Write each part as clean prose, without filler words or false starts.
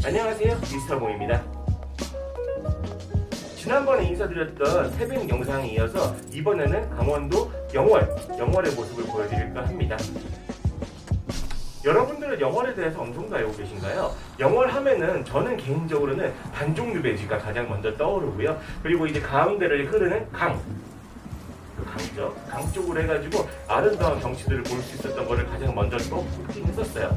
안녕하세요, 미스터봉입니다. 지난번에 인사드렸던 새벽 영상에 이어서 이번에는 강원도 영월의 모습을 보여드릴까 합니다. 여러분들은 영월에 대해서 어느 정도 알고 계신가요? 영월 하면은 저는 개인적으로는 단종유배지가 가장 먼저 떠오르고요. 그리고 이제 가운데를 흐르는 강이죠. 강 쪽으로 해가지고 아름다운 경치들을 볼 수 있었던 거를 가장 먼저 떠오르긴 했었어요.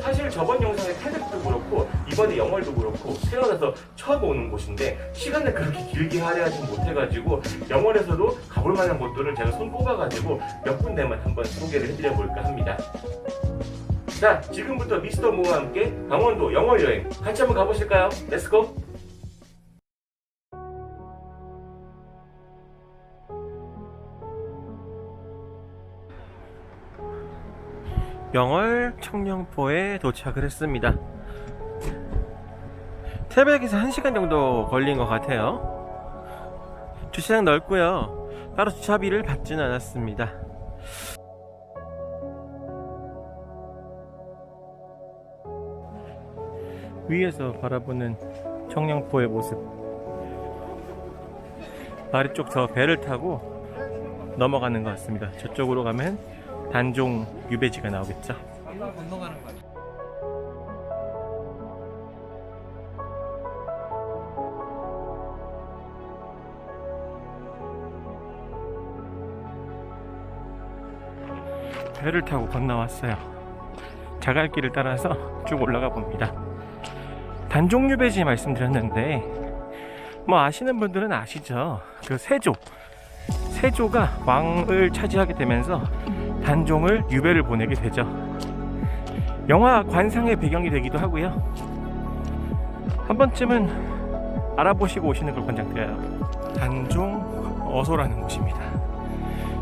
사실 저번 영상의 태백도 그렇고 이번에 영월도 그렇고 태어나서 처음 오는 곳인데 시간을 그렇게 길게 할애하지 못해가지고 영월에서도 가볼 만한 곳들을 제가 손 꼽아가지고 몇 군데만 한번 소개를 해드려볼까 합니다. 자, 지금부터 미스터 모와 함께 강원도 영월 여행 같이 한번 가보실까요? 렛츠고! 영월 청령포에 도착을 했습니다. 태백에서 1시간 정도 걸린 것 같아요. 주차장 넓고요. 따로 주차비를 받지는 않았습니다. 위에서 바라보는 청령포의 모습. 아래쪽 저 배를 타고 넘어가는 것 같습니다. 저쪽으로 가면 단종 유배지가 나오겠죠. 건너가는 거야. 배를 타고 건너왔어요. 자갈길을 따라서 쭉 올라가 봅니다. 단종 유배지 말씀드렸는데 뭐 아시는 분들은 아시죠. 그 세조가 왕을 차지하게 되면서 단종을 유배를 보내게 되죠. 영화 관상의 배경이 되기도 하고요. 한 번쯤은 알아보시고 오시는 걸 권장드려요. 단종 어소라는 곳입니다.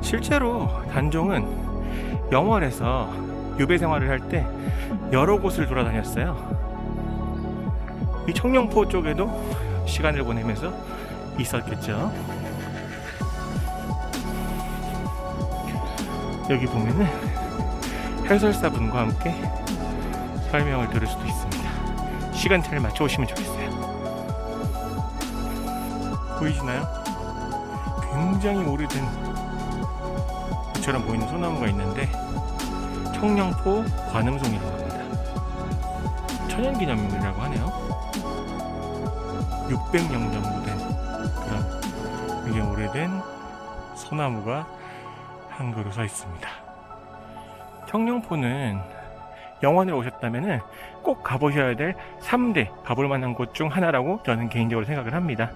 실제로 단종은 영월에서 유배 생활을 할 때 여러 곳을 돌아다녔어요. 이 청령포 쪽에도 시간을 보내면서 있었겠죠. 여기 보면은 해설사분과 함께 설명을 들을 수도 있습니다. 시간차를 맞춰 오시면 좋겠어요. 보이시나요? 굉장히 오래된 이처럼 보이는 소나무가 있는데 청령포 관음송이라고 합니다. 천연기념물이라고 하네요. 600년 정도 된 그런 굉장히 오래된 소나무가 한 그루 서 있습니다. 청령포는 영월에 오셨다면 꼭 가보셔야 될 3대 가볼 만한 곳 중 하나라고 저는 개인적으로 생각을 합니다.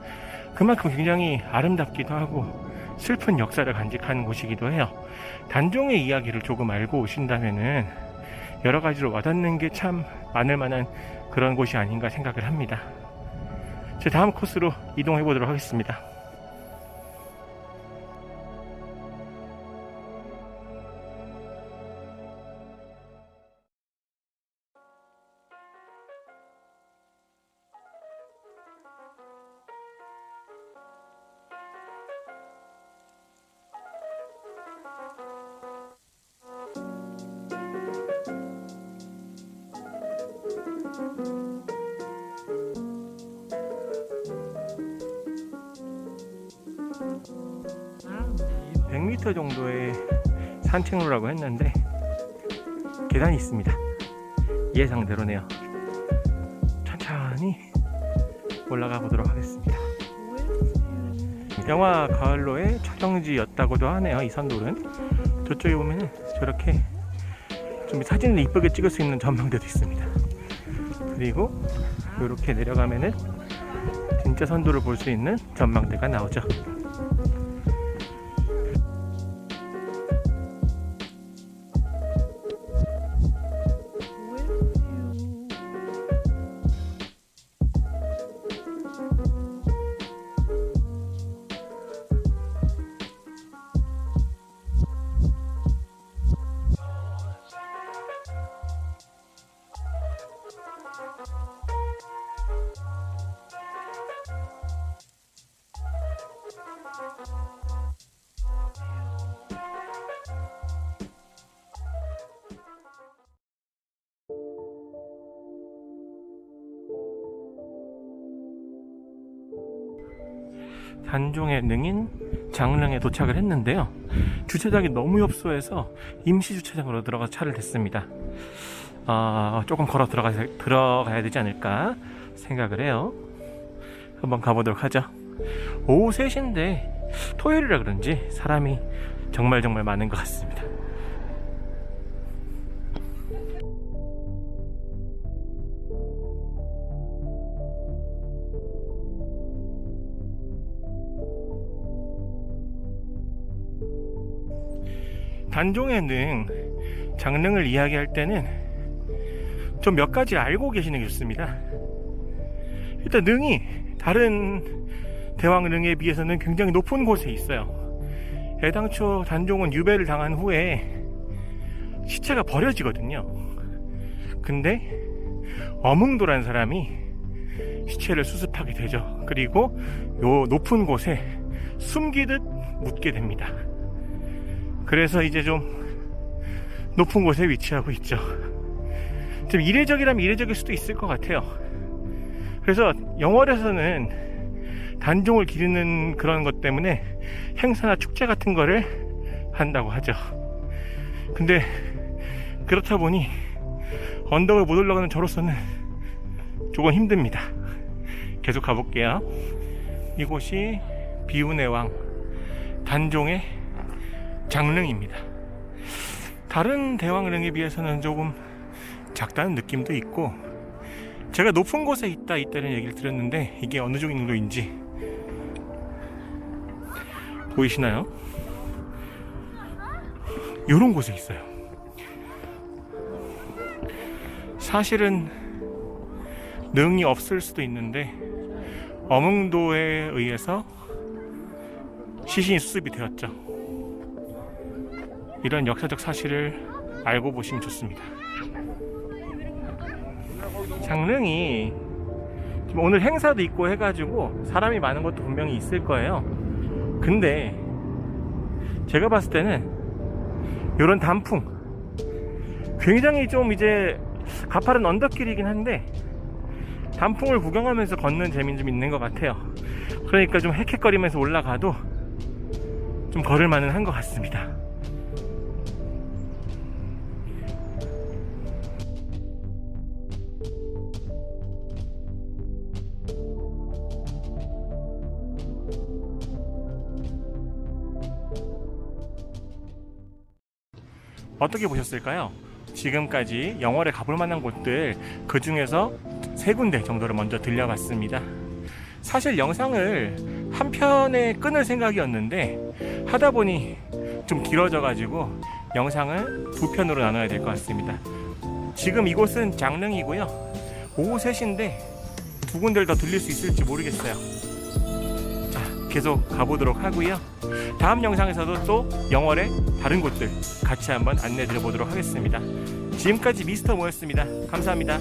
그만큼 굉장히 아름답기도 하고 슬픈 역사를 간직하는 곳이기도 해요. 단종의 이야기를 조금 알고 오신다면 여러 가지로 와닿는 게 참 많을 만한 그런 곳이 아닌가 생각을 합니다. 제 다음 코스로 이동해 보도록 하겠습니다. 이 100m 정도의 산책로라고 했는데 계단이 있습니다. 예상대로네요. 천천히 올라가 보도록 하겠습니다. 영화 가을로의 촬영지였다고도 하네요. 이 산돌은 저쪽에 보면은 저렇게 좀 사진을 이쁘게 찍을 수 있는 전망대도 있습니다. 그리고 이렇게 내려가면은 진짜 선도를 볼 수 있는 전망대가 나오죠. 단종의 능인 장릉에 도착을 했는데요. 주차장이 너무 협소해서 임시 주차장으로 들어가 차를 댔습니다. 조금 걸어 들어가야 되지 않을까 생각을 해요. 한번 가보도록 하죠. 오후 3시인데 토요일이라 그런지 사람이 정말 많은 것 같습니다. 단종의 능, 장릉을 이야기할 때는 좀 몇 가지 알고 계시는 게 좋습니다. 일단 능이 다른 대왕릉에 비해서는 굉장히 높은 곳에 있어요. 애당초 단종은 유배를 당한 후에 시체가 버려지거든요. 근데 어몽도라는 사람이 시체를 수습하게 되죠. 그리고 요 높은 곳에 숨기듯 묻게 됩니다. 그래서 이제 좀 높은 곳에 위치하고 있죠. 좀 이례적이라면 이례적일 수도 있을 것 같아요. 그래서 영월에서는 단종을 기리는 그런 것 때문에 행사나 축제 같은 거를 한다고 하죠. 근데 그렇다 보니 언덕을 못 올라가는 저로서는 조금 힘듭니다. 계속 가볼게요. 이곳이 비운의 왕 단종의 장릉입니다. 다른 대왕릉에 비해서는 조금 작다는 느낌도 있고, 제가 높은 곳에 있다는 얘기를 들었는데 이게 어느 정도인지 보이시나요? 이런 곳에 있어요. 사실은 능이 없을 수도 있는데 어몽도에 의해서 시신이 수습이 되었죠. 이런 역사적 사실을 알고 보시면 좋습니다. 장릉이 오늘 행사도 있고 해가지고 사람이 많은 것도 분명히 있을 거예요. 근데 제가 봤을 때는 이런 단풍, 굉장히 좀 이제 가파른 언덕길이긴 한데 단풍을 구경하면서 걷는 재미는 좀 있는 것 같아요. 그러니까 좀 헥헥거리면서 올라가도 좀 걸을 만은 한 것 같습니다. 어떻게 보셨을까요? 지금까지 영월에 가볼 만한 곳들 그 중에서 3군데 정도를 먼저 들려봤습니다. 사실 영상을 한 편에 끊을 생각이었는데 하다 보니 좀 길어져 가지고 영상을 2편으로 나눠야 될 것 같습니다. 지금 이곳은 장릉이고요. 오후 3시인데 2군데를 더 들릴 수 있을지 모르겠어요. 계속 가보도록 하고요. 다음 영상에서도 또 영월의 다른 곳들 같이 한번 안내 드려보도록 하겠습니다. 지금까지 미스터 모였습니다. 감사합니다.